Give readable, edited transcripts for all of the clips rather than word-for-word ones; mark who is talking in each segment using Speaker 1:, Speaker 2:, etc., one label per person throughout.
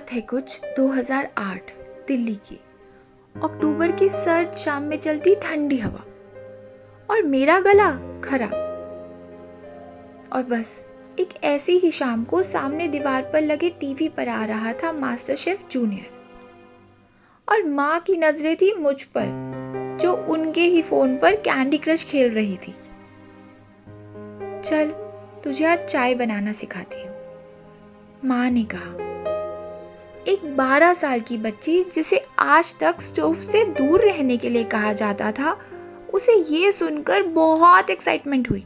Speaker 1: बात है कुछ 2008 दिल्ली की। अक्टूबर की सर्द शाम में चलती ठंडी हवा और मेरा गला खराब। और बस एक ऐसी ही शाम को सामने दीवार पर लगे टीवी पर आ रहा था मास्टर शेफ जूनियर और माँ की नजरें थी मुझ पर जो उनके ही फोन पर कैंडी क्रश खेल रही थी। चल तुझे आज चाय बनाना सिखाती हूँ, माँ ने कहा। एक 12 साल की बच्ची जिसे आज तक स्टोव से दूर रहने के लिए कहा जाता था, उसे ये सुनकर बहुत एक्साइटमेंट हुई।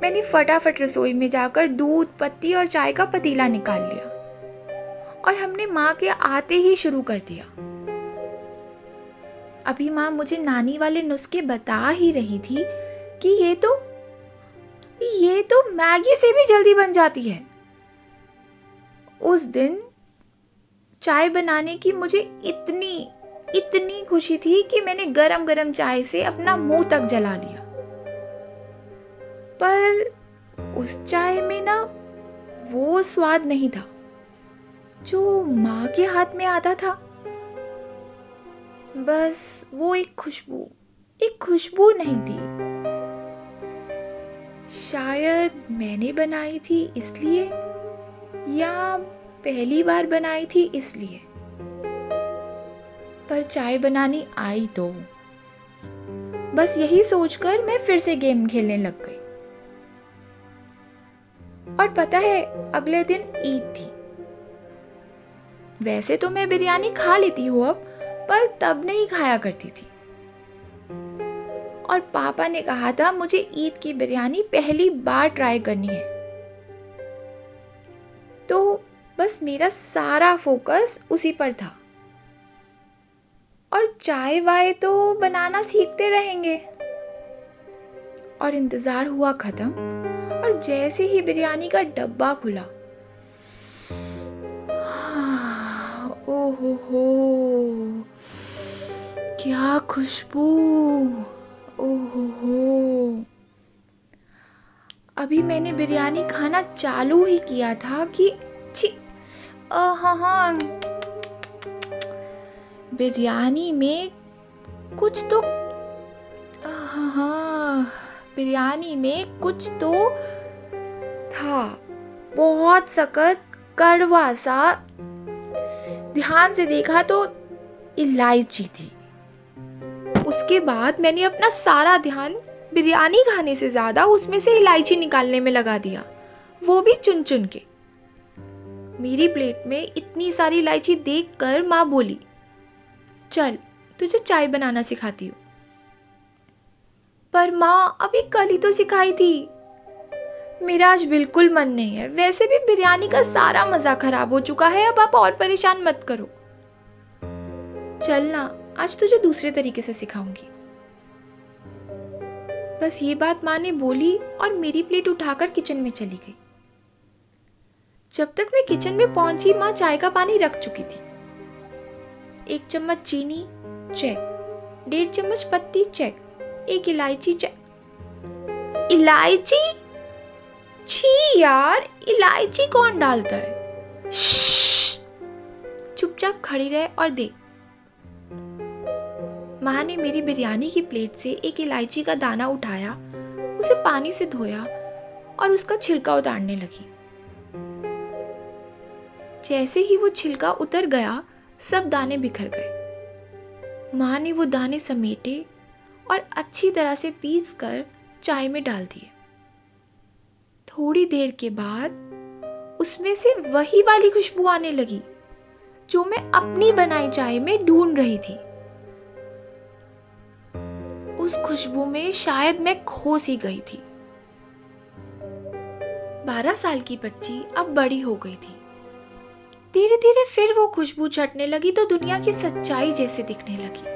Speaker 1: मैंने फटाफट रसोई में जाकर दूध, पत्ती और चाय का पतीला निकाल लिया और हमने माँ के आते ही शुरू कर दिया। अभी माँ मुझे नानी वाले नुस्खे बता ही रही थी कि ये तो मैगी से भी जल्दी बन जाती है। उस दिन चाय बनाने की मुझे इतनी खुशी थी कि मैंने गरम गरम चाय से अपना मुंह तक जला लिया। पर उस चाय में ना वो स्वाद नहीं था जो माँ के हाथ में आता था। बस वो एक खुशबू नहीं थी। शायद मैंने बनाई थी इसलिए, या पहली बार बनाई थी इसलिए, पर चाय बनानी आई तो। बस यही सोचकर मैं फिर से गेम खेलने लग गई। और पता है, अगले दिन ईद थी। वैसे तो मैं बिरयानी खा लेती हूँ अब, पर तब नहीं खाया करती थी। और पापा ने कहा था मुझे ईद की बिरयानी पहली बार ट्राई करनी है। तो बस मेरा सारा फोकस उसी पर था। और चाय वाय तो बनाना सीखते रहेंगे। और इंतजार हुआ खत्म, और जैसे ही बिरयानी का डब्बा खुला, ओहो हो, क्या खुशबू! ओहो हो। अभी मैंने बिरयानी खाना चालू ही किया था कि हाँ, बिरयानी में कुछ तो था, बहुत सख्त कड़वा सा। ध्यान से देखा तो इलायची थी। उसके बाद मैंने अपना सारा ध्यान बिरयानी खाने से ज्यादा उसमें से इलायची निकालने में लगा दिया, वो भी चुन चुन के। मेरी प्लेट में इतनी सारी इलायची देखकर माँ बोली, चल तुझे चाय बनाना सिखाती हूँ। पर माँ, अभी कल ही तो सिखाई थी। मेरा आज बिल्कुल मन नहीं है। वैसे भी बिरयानी का सारा मजा खराब हो चुका है, अब आप और परेशान मत करो। चल ना, आज तुझे दूसरे तरीके से सिखाऊंगी। बस ये बात माँ ने बोली और मेरी प्लेट उठाकर किचन में चली गई। जब तक मैं किचन में पहुंची, माँ चाय का पानी रख चुकी थी। 1 चम्मच चीनी चेक, 1.5 चम्मच पत्ती चेक, 1 इलायची चेक। इलायची? छी यार, इलायची कौन डालता है? चुपचाप खड़ी रहे और देख। माँ ने मेरी बिरयानी की प्लेट से 1 इलायची का दाना उठाया, उसे पानी से धोया और उसका छिलका उतारने लगी। जैसे ही वो छिलका उतर गया, सब दाने बिखर गए। माँ ने वो दाने समेटे और अच्छी तरह से पीस कर चाय में डाल दिए। थोड़ी देर के बाद उसमें से वही वाली खुशबू आने लगी जो मैं अपनी बनाई चाय में ढूंढ रही थी। उस खुशबू में शायद मैं खो सी गई थी। 12 साल की बच्ची अब बड़ी हो गई थी। धीरे धीरे फिर वो खुशबू छटने लगी तो दुनिया की सच्चाई जैसे दिखने लगी।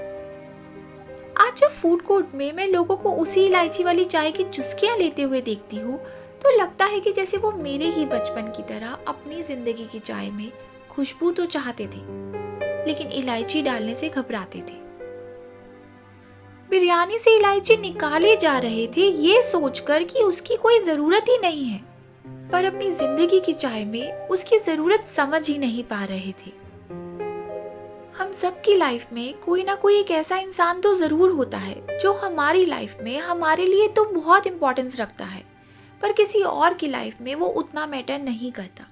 Speaker 1: आज जब फूड कोर्ट में मैं लोगों को उसी इलायची वाली चाय की चुस्कियां लेते हुए देखती हूँ, तो लगता है कि जैसे वो मेरे ही बचपन की तरह अपनी जिंदगी की चाय में खुशबू तो चाहते थे, लेकिन इलायची डालने से घबराते थे। बिरयानी से इलायची निकाले जा रहे थे ये सोचकर कि उसकी कोई जरूरत ही नहीं है, पर अपनी जिंदगी की चाय में उसकी जरूरत समझ ही नहीं पा रहे थे। हम सबकी लाइफ में कोई ना कोई एक ऐसा इंसान तो जरूर होता है जो हमारी लाइफ में हमारे लिए तो बहुत इंपॉर्टेंस रखता है, पर किसी और की लाइफ में वो उतना मैटर नहीं करता।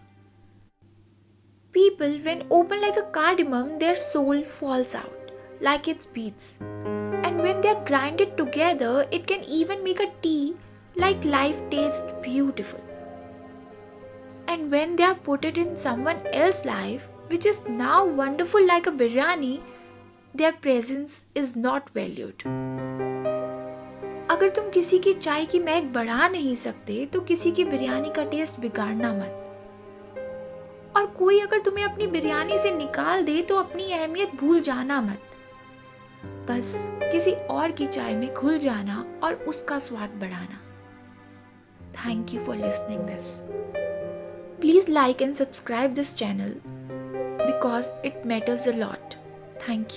Speaker 1: People, when open like a cardamom, their soul falls out like its beads. And when they are grinded together, it can even make a tea like life tastes beautiful. And when they are put it in someone else's life, which is now wonderful like a biryani, their presence is not valued. अगर तुम किसी की चाय की महक बढ़ा नहीं सकते तो किसी की बिरयानी का टेस्ट बिगाड़ना मत। और कोई अगर तुम्हें अपनी बिरयानी से निकाल दे तो अपनी अहमियत भूल जाना मत। बस किसी और की चाय में घुल जाना और उसका स्वाद बढ़ाना। Thank you for listening this. Please like and subscribe this channel because it matters a lot. Thank you.